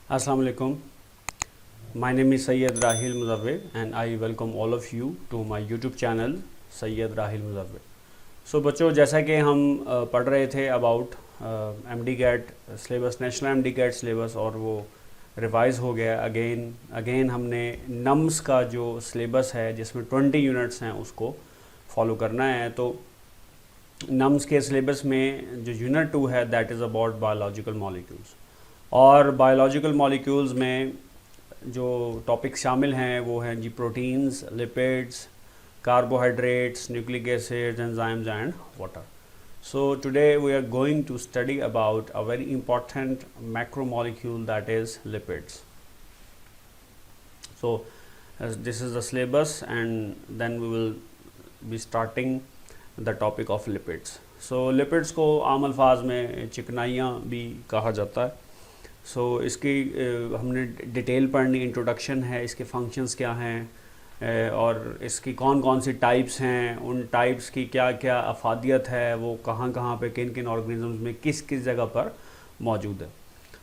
Assalamu alaikum. My name is Sayyid Rahil Muzawwir and I welcome all of you to my YouTube channel Sayyid Rahil Muzawwir. So बच्चों, जैसा कि हम पढ़ रहे थे about MD CAT syllabus, national MD CAT syllabus, और वो revise हो गया अगेन हमने नम्स का जो सिलेबस है जिसमें 20 यूनिट्स हैं उसको फॉलो करना है। तो नम्स के सिलेबस में जो यूनिट 2 है that is about biological molecules, और बायोलॉजिकल मॉलिक्यूल्स में जो टॉपिक शामिल हैं वो हैं जी proteins, lipids, carbohydrates, nucleic acids, enzymes and water. So today we are going to study about a very important macromolecule, that is lipids. So this is the syllabus and then we will be starting the topic of lipids. So lipids को आम अल्फाज में चिकनाइयाँ भी कहा जाता है। So इसकी हमने डिटेल पढ़नी, इंट्रोडक्शन है, इसके फंक्शंस क्या हैं और इसकी कौन कौन सी टाइप्स हैं, उन टाइप्स की क्या क्या अफादियत है, वो कहाँ कहाँ पे किन किन ऑर्गेनिजम्स में किस किस जगह पर मौजूद है।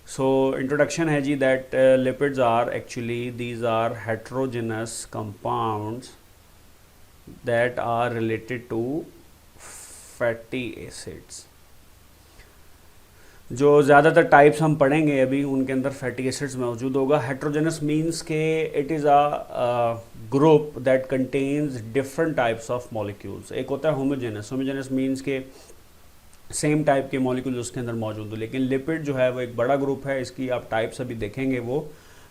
सो इंट्रोडक्शन है जी that lipids are actually these are heterogeneous compounds that are related to fatty acids. जो ज़्यादातर टाइप्स हम पढ़ेंगे अभी उनके अंदर फैटी एसिड्स मौजूद होगा। हेट्रोजेनस मीन्स के it is a group that contains different types of molecules. एक होता है होमोजेनस, होमोजेनस मीन्स के सेम टाइप के मॉलिक्यूल्स उसके अंदर मौजूद हो। लेकिन लिपिड जो है वो एक बड़ा ग्रुप है, इसकी आप टाइप्स अभी देखेंगे वो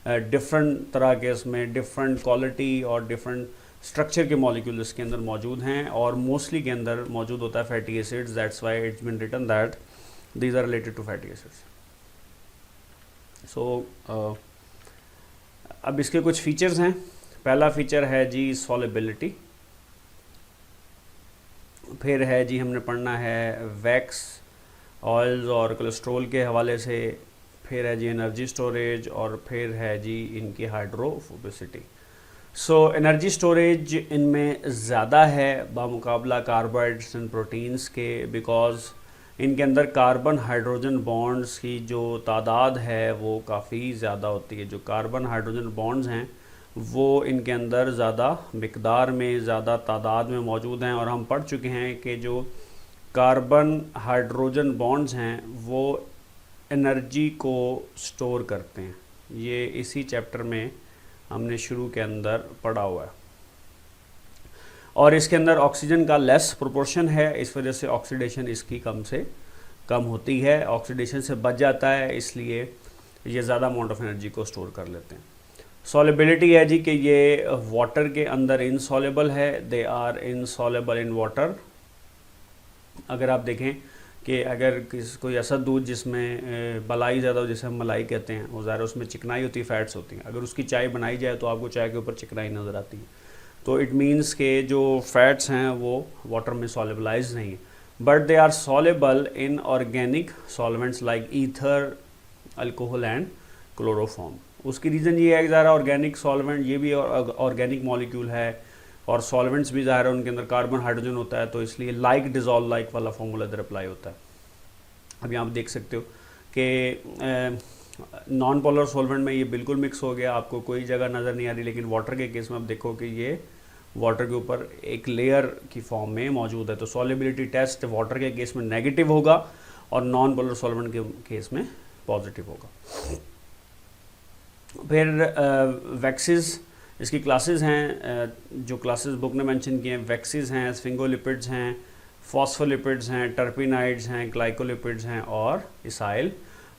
डिफरेंट तरह के, इसमें डिफरेंट क्वालिटी और डिफरेंट स्ट्रक्चर के मॉलिक्यूल इसके अंदर मौजूद हैं, और मोस्टली के अंदर मौजूद होता है fatty acids. That's why it's been written that these are related to fatty acids. So अब इसके कुछ फीचर्स हैं। पहला फीचर है जी सॉलिबिलिटी, फिर है जी हमने पढ़ना है वैक्स, ऑयल्स और कोलेस्ट्रॉल के हवाले से, फिर है जी एनर्जी स्टोरेज, और फिर है जी इनकी हाइड्रोफोबिसिटी। सो एनर्जी स्टोरेज इनमें ज़्यादा है बामुकाबला कार्बोहाइड्रेट्स एंड प्रोटीन्स के, बिकॉज इनके अंदर कार्बन हाइड्रोजन बॉन्ड्स की जो तादाद है वो काफ़ी ज़्यादा होती है। जो कार्बन हाइड्रोजन बॉन्ड्स हैं वो इनके अंदर ज़्यादा मिकदार में, ज़्यादा तादाद में मौजूद हैं, और हम पढ़ चुके हैं कि जो कार्बन हाइड्रोजन बॉन्ड्स हैं वो एनर्जी को स्टोर करते हैं। ये इसी चैप्टर में हमने शुरू के अंदर पढ़ा हुआ है, और इसके अंदर ऑक्सीजन का लेस प्रोपोर्शन है, इस वजह से ऑक्सीडेशन इसकी कम से कम होती है, ऑक्सीडेशन से बच जाता है, इसलिए ये ज़्यादा अमाउंट ऑफ एनर्जी को स्टोर कर लेते हैं। सॉलिबिलिटी है जी कि ये वाटर के अंदर इनसॉलेबल है, they are insoluble in water. अगर आप देखें कि अगर कोई ऐसा दूध जिसमें मलाई ज़्यादा हो, जैसे हम मलाई कहते हैं, वो ज़्यादा उसमें चिकनाई होती है, फैट्स होती हैं, अगर उसकी चाय बनाई जाए तो आपको चाय के ऊपर चिकनाई नज़र आती है, तो इट मीन्स के जो फैट्स हैं वो वाटर में सॉलेबलाइज नहीं है, but they are soluble in organic solvents like ether, alcohol and chloroform. उसकी रीज़न ये है कि ज़ाहिर ऑर्गेनिक सॉल्वेंट, ये भी ऑर्गेनिक मॉलिक्यूल है, और सॉल्वेंट्स भी ज़ाहिर है उनके अंदर कार्बन हाइड्रोजन होता है, तो इसलिए लाइक डिजॉल्व लाइक वाला फॉर्मूला इधर अप्लाई होता है। अभी आप देख सकते हो कि नॉन पोलर सॉल्वेंट में ये बिल्कुल मिक्स हो गया, आपको कोई जगह नज़र नहीं आ रही, लेकिन वाटर के केस में आप देखो कि ये वाटर के ऊपर एक लेयर की फॉर्म में मौजूद है। तो सॉलिबिलिटी टेस्ट वाटर के केस में नेगेटिव होगा और नॉन पोलर सॉल्वेंट के केस में पॉजिटिव होगा। फिर वैक्सीज, इसकी क्लासेस हैं, जो क्लासेस बुक ने मेंशन किए हैं, वैक्सीज हैं, स्फिंगोलिपिड्स हैं, फॉस्फोलिपिड्स हैं, टर्पिनाइड्स हैं, ग्लाइकोलिपिड्स हैं, और इसाइल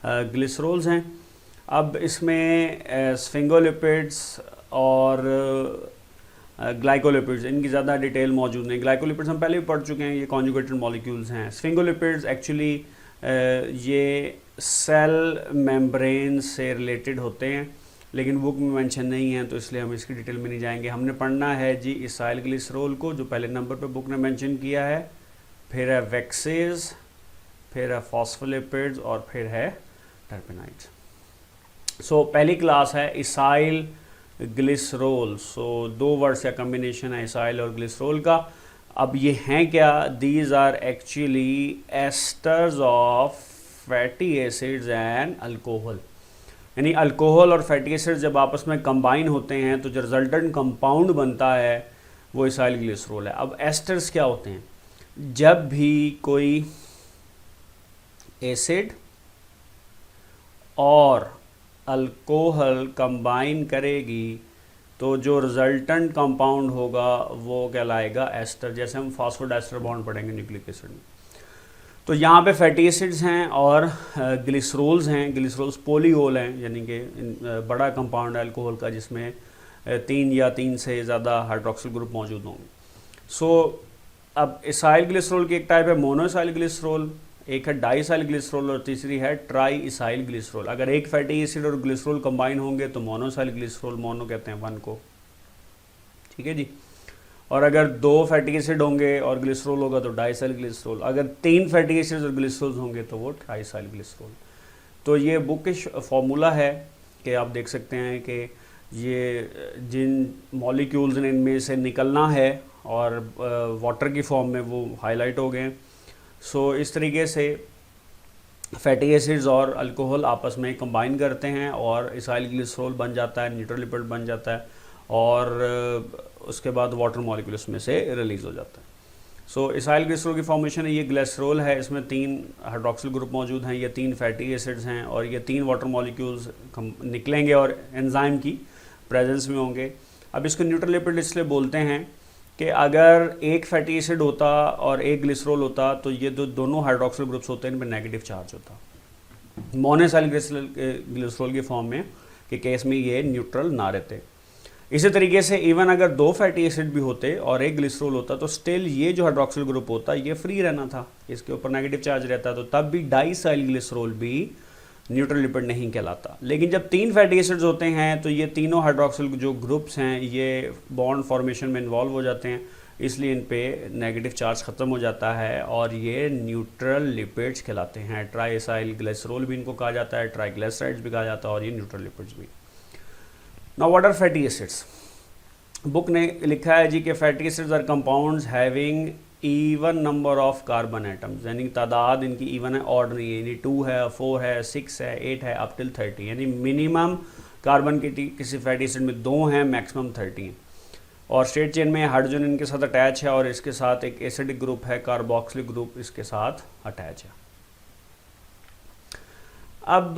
ग्लिसरोल्स हैं। अब इसमें स्फिंगोलिपिड्स और ग्लाइकोलिपिड्स, इनकी ज़्यादा डिटेल मौजूद नहीं। ग्लाइकोलिपिड्स हम पहले भी पढ़ चुके हैं, ये कॉन्जुगेटेड मॉलिक्यूल्स हैं। स्फिंगोलिपिड्स एक्चुअली ये सेल मेम्ब्रेन से रिलेटेड होते हैं, लेकिन बुक में मेंशन नहीं है, तो इसलिए हम इसकी डिटेल में नहीं जाएंगे। हमने पढ़ना है जी इसाइल ग्लिसरोल को, जो पहले नंबर पे बुक ने मेंशन किया है, फिर है वैक्सेस, फिर है फॉस्फोलिपिड्स, और फिर है टर्पेनाइड्स। सो पहली क्लास है इसाइल ग्लिसरोल। सो दो वर्ड्स का कम्बिनेशन है इसाइल और ग्लिसरोल का। अब ये हैं क्या? These are actually esters of fatty acids and alcohol. यानी अल्कोहल और फैटी एसिड जब आपस में कंबाइन होते हैं तो जो रिजल्टेंट कंपाउंड बनता है वो इसाइल ग्लिसरॉल है। अब एस्टर्स क्या होते हैं? जब भी कोई एसिड और अल्कोहल कंबाइन करेगी तो जो रिजल्टेंट कंपाउंड होगा वो कहलाएगा एस्टर। जैसे हम फास्फोडाइस्टर बॉन्ड पढ़ेंगे न्यूक्लिक एसिड में। तो यहाँ पे फैटी एसिड्स हैं और ग्लिसरोल्स हैं। ग्लिसरोल्स पोलीओल हैं, यानी कि बड़ा कंपाउंड है अल्कोहल का जिसमें 3 या 3 से ज़्यादा हाइड्रोक्सिल ग्रुप मौजूद होंगे। सो अब इसाइल ग्लिसरॉल की एक टाइप है मोनो इसाइल ग्लिसरॉल, एक है डाई इसाइल ग्लिसरॉल और तीसरी है ट्राई इसाइल ग्लिसरॉल। अगर एक फैटी एसिड और ग्लिसरॉल कंबाइन होंगे तो मोनो इसाइल ग्लिसरॉल, मोनो कहते हैं 1 को, ठीक है जी। और अगर 2 फैटी एसिड होंगे और ग्लिसरॉल होगा तो डाई इसाइल ग्लिसरॉल। अगर 3 फैटी एसिड और ग्लिसरॉल होंगे तो वो ट्राई इसाइल ग्लिसरॉल। तो ये बुकिश फार्मूला है कि आप देख सकते हैं कि ये जिन मॉलिक्यूल्स ने इनमें से निकलना है और वाटर की फॉर्म में वो हाईलाइट हो गए। सो इस तरीके से फैटी एसिड्स और अल्कोहल आपस में कंबाइन करते हैं और इसाइल ग्लिसरॉल बन जाता है, न्यूट्रल लिपिड बन जाता है और उसके बाद वाटर मॉलिक्यूल उसमें से रिलीज़ हो जाता है। सो इसाइल ग्लिसरॉल की फॉर्मेशन है, ये ग्लिसरॉल है, इसमें 3 हाइड्रोक्सिल ग्रुप मौजूद हैं, ये 3 फैटी एसिड्स हैं और ये 3 वाटर मॉलिक्यूल्स निकलेंगे और एंजाइम की प्रेजेंस में होंगे। अब इसको न्यूट्रल लिपिड इसलिए बोलते हैं कि अगर एक फैटी एसिड होता और एक ग्लिसरॉल होता तो ये दोनों हाइड्रोक्सिल ग्रुप्स होते हैं, इनमें नेगेटिव चार्ज होता मोनोइसाइल ग्लिसरॉल की फॉर्म में कि केस में ये न्यूट्रल ना रहते। इसी तरीके से इवन अगर 2 फैटी एसिड भी होते और एक ग्लिसरॉल होता तो स्टिल ये जो हाइड्रोक्सिल ग्रुप होता ये फ्री रहना था, इसके ऊपर नेगेटिव चार्ज रहता, तो तब भी डाइसाइल ग्लिसरॉल भी न्यूट्रल लिपिड नहीं कहलाता। लेकिन जब 3 फैटी एसिड्स होते हैं तो ये तीनों हाइड्रोक्सिल जो ग्रुप्स हैं ये बॉन्ड फॉर्मेशन में इन्वॉल्व हो जाते हैं, इसलिए इन पे नेगेटिव चार्ज ख़त्म हो जाता है और ये न्यूट्रल लिपिड्स कहलाते हैं। ट्राइसाइल ग्लिसरॉल भी इनको कहा जाता है, ट्राइग्लिसराइड्स भी कहा जाता है और ये न्यूट्रल लिपिड्स भी। Now what are fatty acids? Book ने लिखा है जी कि fatty acids are compounds having even number of carbon atoms, यानी तादाद इनकी इवन है, ऑड नहीं है, यानी 2 है, 4 है, 6 है, 8 है, अप टिल 30, यानी मिनिमम कार्बन की किसी फैटी एसिड में 2 हैं, मैक्सिमम 30 हैं। और स्ट्रेट चेन में हाइड्रोजन इनके साथ अटैच है और इसके साथ एक एसिडिक ग्रुप है, कार्बोक्सिलिक ग्रुप इसके साथ अटैच है। अब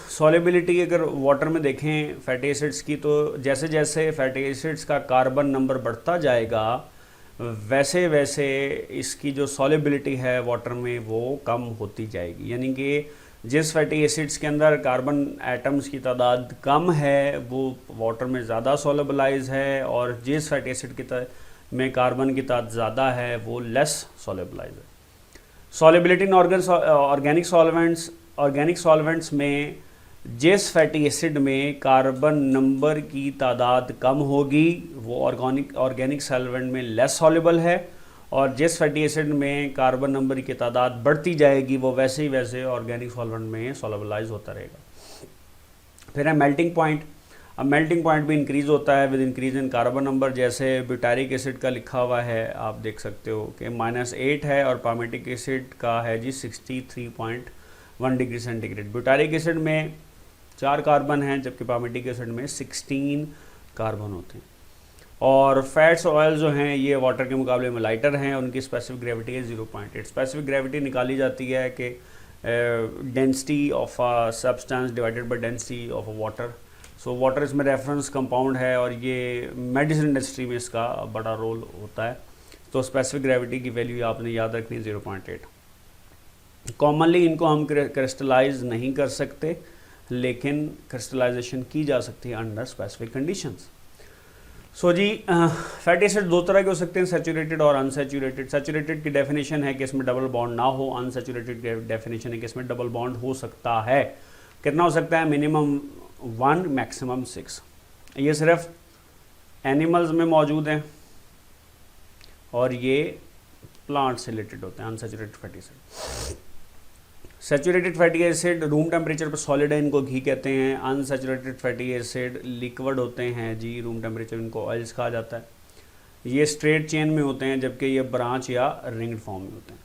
सॉल्युबिलिटी अगर वाटर में देखें फैटी एसिड्स की, तो जैसे जैसे फैटी एसिड्स का कार्बन नंबर बढ़ता जाएगा वैसे वैसे इसकी जो सॉल्युबिलिटी है वाटर में वो कम होती जाएगी। यानी कि जिस फैटी एसिड्स के अंदर कार्बन एटम्स की तादाद कम है वो वाटर में ज़्यादा सॉल्युबलाइज है और जिस फैटी एसिड की में कार्बन की तादाद ज़्यादा है वो लेस सॉल्युबलाइज है। सॉल्युबिलिटी इन ऑर्गेनिक सॉल्वेंट्स में जिस फैटी एसिड में कार्बन नंबर की तादाद कम होगी वो ऑर्गेनिक सॉल्वेंट में लेस सॉल्युबल है और जिस फैटी एसिड में कार्बन नंबर की तादाद बढ़ती जाएगी वो वैसे ही वैसे ऑर्गेनिक सॉल्वेंट में सॉल्युबलाइज होता रहेगा। फिर है मेल्टिंग पॉइंट। अब मेल्टिंग पॉइंट भी इंक्रीज़ होता है with increase in carbon number. जैसे ब्यूटारिक एसिड का लिखा हुआ है, आप देख सकते हो कि -8 है और पामेटिक एसिड का है जी 63.1 डिग्री सेंटीग्रेड। ब्यूटारिक एसिड में 4 कार्बन हैं जबकि पामेटिक एसिड में 16 कार्बन होते हैं। और फैट्स ऑयल जो हैं ये वाटर के मुकाबले में लाइटर हैं, उनकी स्पेसिफिक ग्रेविटी है 0.8। स्पेसिफिक ग्रेविटी निकाली जाती है कि density of a substance divided by density of a water. So water इसमें रेफरेंस कंपाउंड है और ये मेडिसिन इंडस्ट्री में इसका बड़ा रोल होता है। तो स्पेसिफिक ग्रेविटी की वैल्यू आपने याद रखनी है 0.8। कॉमनली इनको हम क्रिस्टलाइज नहीं कर सकते लेकिन क्रिस्टलाइजेशन की जा सकती है अंडर स्पेसिफिक कंडीशंस। सो जी फैटी एसिड 2 तरह के हो सकते हैं, सैचुरेटेड और अनसैचुरेटेड। सैचुरेटेड की डेफिनेशन है कि इसमें डबल बॉन्ड ना हो, अनसैचुरेटेड की डेफिनेशन है कि इसमें डबल बॉन्ड हो सकता है। कितना हो सकता है? Minimum 1 maximum 6। ये सिर्फ एनिमल्स में मौजूद हैं और ये प्लांट से रिलेटेड होते हैं unsaturated fatty acid. Saturated fatty acid room temperature पर सॉलिड है, इनको घी कहते हैं। अनसैचुरेटेड फैटी एसिड लिक्विड होते हैं जी, रूम टेम्परेचर इनको ऑयल्स कहा जाता है। ये स्ट्रेट चेन में होते हैं जबकि ये ब्रांच या रिंग्ड फॉर्म में होते हैं।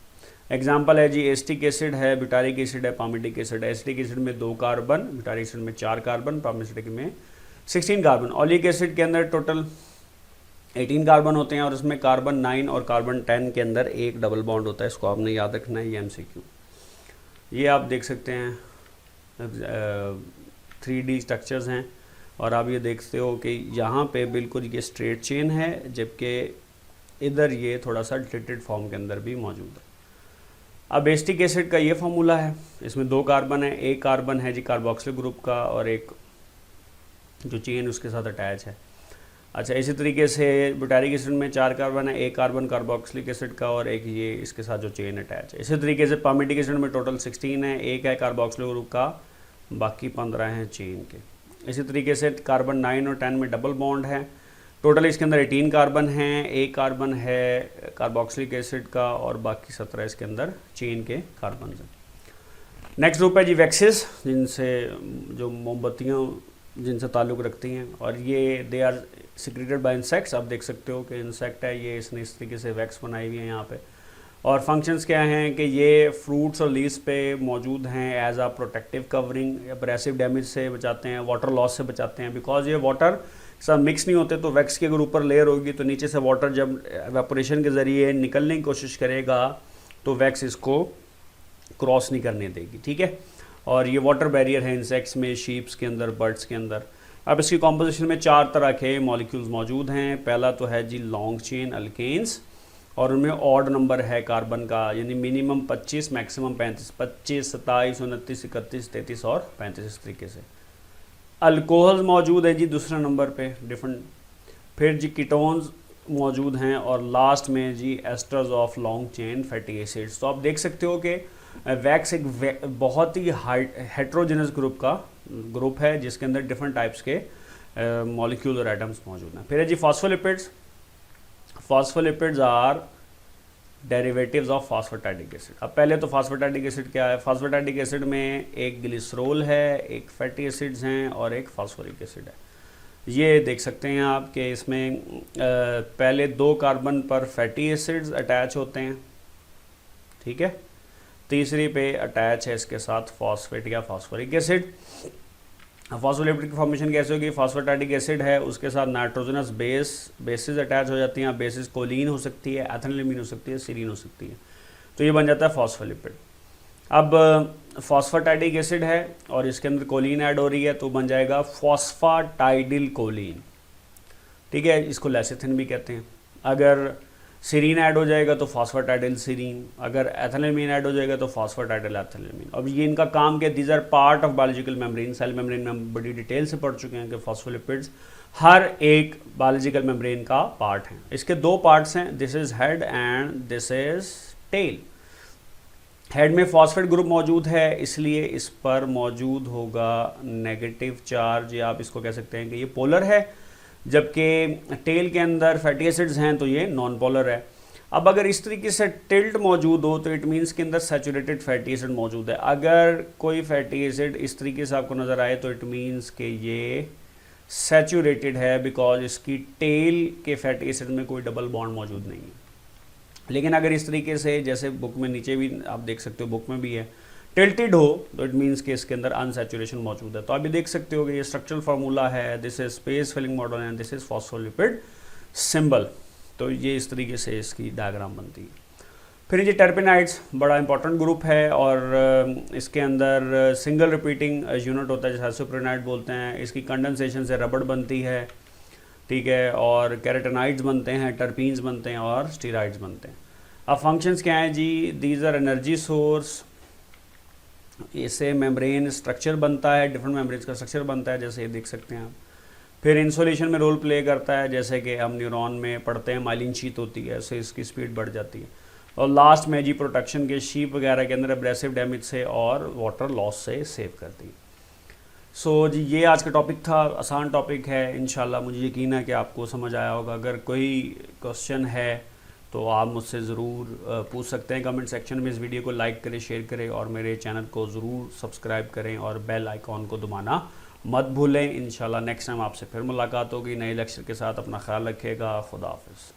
एग्जाम्पल है जी एसिटिक एसिड है, ब्यूटारिक एसिड है, पामिटिक एसिड है। एसिटिक एसिड में 2 कार्बन, ब्यूटारिक एसिड में 4 कार्बन, पामिटिक में 16 कार्बन। ओलिक एसिड के अंदर टोटल 18 कार्बन होते हैं और उसमें कार्बन 9 और कार्बन 10 के अंदर एक डबल बॉन्ड होता है। इसको आपने याद रखना है, ये MCQ। ये आप देख सकते हैं 3D स्ट्रक्चर्स हैं और आप ये देखते हो कि यहाँ पे बिल्कुल ये स्ट्रेट चेन है, जबकि इधर ये थोड़ा सा डिटेटेड फॉर्म के अंदर भी मौजूद है। अब एसिटिक एसिड का ये फार्मूला है, इसमें 2 कार्बन है, एक कार्बन है जी कार्बोक्सिल ग्रुप का और एक जो चेन उसके साथ अटैच है। अच्छा, इसी तरीके से ब्यूटारिक एसिड में 4 कार्बन है, एक कार्बन कार्बोक्सिलिक एसिड का और एक ये इसके साथ जो चेन अटैच है। इसी तरीके से पामिटिक एसिड में टोटल 16 है, एक है कार्बोक्सिलिक ग्रुप का, बाकी 15 हैं चेन के। इसी तरीके से कार्बन 9 और 10 में डबल बॉन्ड है। टोटल इसके अंदर 18 कार्बन हैं, एक कार्बन है कार्बोक्सिलिक एसिड का और बाकी 17 इसके अंदर चेन के कार्बन हैं। नेक्स्ट ग्रुप है जी वैक्सेस, जिनसे जो मोमबत्तियाँ जिनसे ताल्लुक़ रखती हैं और ये they are secreted by insects. आप देख सकते हो कि इंसेक्ट है ये, इसने इस तरीके से वैक्स बनाई हुई है यहाँ पे। और फंक्शंस क्या हैं कि ये फ्रूट्स और लीव्स पे मौजूद हैं एज आ प्रोटेक्टिव कवरिंग, एब्रेसिव डैमेज से बचाते हैं, वाटर लॉस से बचाते हैं। बिकॉज ये वाटर सब मिक्स नहीं होते तो वैक्स की अगर ऊपर लेयर होगी तो नीचे से वाटर जब एवेपोरेशन के ज़रिए निकलने की कोशिश करेगा तो वैक्स इसको क्रॉस नहीं करने देगी, ठीक है। और ये वाटर बैरियर है इंसेक्ट्स में, शीप्स के अंदर, बर्ड्स के अंदर। अब इसकी कॉम्पोजिशन में 4 तरह के मॉलिक्यूल्स मौजूद हैं। पहला तो है जी लॉन्ग चेन अल्केन्स और उनमें ऑड नंबर है कार्बन का, यानी मिनिमम 25, मैक्सिमम 35, 25, 27, 29, 31, 33 और 35 इस तरीके से। अल्कोहल्स मौजूद है जी दूसरे नंबर पे डिफरेंट। फिर जी कीटोन्स मौजूद हैं और लास्ट में जी esters of long chain fatty acids. तो आप देख सकते हो कि वैक्स एक बहुत ही हेट्रोजेनस ग्रुप है जिसके अंदर डिफरेंट टाइप्स के मॉलिक्यूल और एटम्स मौजूद हैं। फिर है जी phospholipids. Phospholipids are derivatives of phosphatidic acid. अब पहले तो फॉस्फेटाइडिक एसिड क्या है? फॉस्फेटाइडिक एसिड में एक ग्लिसरॉल है, एक फैटी एसिड्स हैं और एक फॉस्फोरिक एसिड है। ये देख सकते हैं आप कि इसमें पहले 2 कार्बन पर फैटी एसिड्स अटैच होते हैं, ठीक है। तीसरी पे अटैच है इसके साथ फॉस्फेट या फॉस्फोरिक एसिड। फॉस्फोलिपिड की फॉर्मेशन कैसे होगी? फॉस्फेटाइडिक एसिड है, उसके साथ नाइट्रोजनस बेसिस अटैच हो जाती हैं। बेसिस कोलिन हो सकती है, एथेनिलमीन हो सकती है, सीरीन हो सकती है, तो ये बन जाता है फॉस्फोलिपिड। अब फॉस्फेटाइडिक एसिड है और इसके अंदर कोलिन ऐड हो रही है तो बन जाएगा फॉस्फाटाइडिल कोलिन, ठीक है। इसको लेसिथिन भी कहते हैं। अगर सीरीन ऐड हो जाएगा तो फॉस्फेटाइडिल सीरीन, अगर एथिलीन ऐड हो जाएगा तो फॉस्फेटाइडिल एथिलीन। अब ये इनका काम क्या? These are part of biological membrane. Cell membrane में हम बड़ी डिटेल से पढ़ चुके हैं कि फॉस्फोलिपिड्स हर एक बायोलॉजिकल मेम्ब्रेन का पार्ट हैं। इसके 2 पार्ट्स हैं, this is head and this is tail. Head में फॉस्फेट ग्रुप मौजूद है, इसलिए इस पर मौजूद होगा नेगेटिव चार्ज, या आप इसको कह सकते हैं कि ये पोलर है। जबकि टेल के अंदर फैटी एसिड्स हैं तो ये नॉन पोलर है। अब अगर इस तरीके से टिल्ट मौजूद हो तो इट मीन्स के अंदर सैचुरेटेड फैटी एसिड मौजूद है। अगर कोई फैटी एसिड इस तरीके से आपको नज़र आए तो इट मीन्स के ये सैचुरेटेड है, बिकॉज इसकी टेल के फैटी एसिड में कोई डबल बॉन्ड मौजूद नहीं है। लेकिन अगर इस तरीके से, जैसे बुक में नीचे भी आप देख सकते हो, बुक में भी है, टिल्टेड हो तो इट मीन्स कि इसके अंदर अनसैचुरेशन मौजूद है। तो अभी देख सकते हो कि ये स्ट्रक्चरल फार्मूला है, this is space filling model and this is phospholipid symbol. तो ये इस तरीके से इसकी डायग्राम बनती है। फिर ये टर्पेनाइड्स बड़ा इंपॉर्टेंट ग्रुप है और इसके अंदर सिंगल रिपीटिंग यूनिट होता है जिसे आइसोप्रोनाइड बोलते हैं। इसकी कंडेंसेशन से रबड़ बनती है, ठीक है, और कैरोटेनाइड्स बनते हैं, टर्पीन्स बनते हैं और स्टीराइड्स बनते हैं। अब फंक्शंस क्या हैं जी? These are energy source. इससे मेम्ब्रेन स्ट्रक्चर बनता है, डिफरेंट मेम्ब्रेन का स्ट्रक्चर बनता है, जैसे ये देख सकते हैं आप। फिर इंसुलेशन में रोल प्ले करता है, जैसे कि हम न्यूरॉन में पढ़ते हैं माइलिन शीट होती है, उससे इसकी स्पीड बढ़ जाती है। और लास्ट में जी प्रोटेक्शन के शीप वगैरह के अंदर एब्रेसिव डैमेज से और वाटर लॉस से सेव करती है। सो जी ये आज का टॉपिक था, आसान टॉपिक है। इंशाल्लाह मुझे यकीन है कि आपको समझ आया होगा। अगर कोई क्वेश्चन है तो आप मुझसे ज़रूर पूछ सकते हैं कमेंट सेक्शन में। इस वीडियो को लाइक करें, शेयर करें और मेरे चैनल को ज़रूर सब्सक्राइब करें और बेल आइकॉन को दबाना मत भूलें। इंशाल्लाह नेक्स्ट टाइम आपसे फिर मुलाकात होगी नए लेक्चर के साथ। अपना ख्याल रखिएगा। खुदा हाफिज़।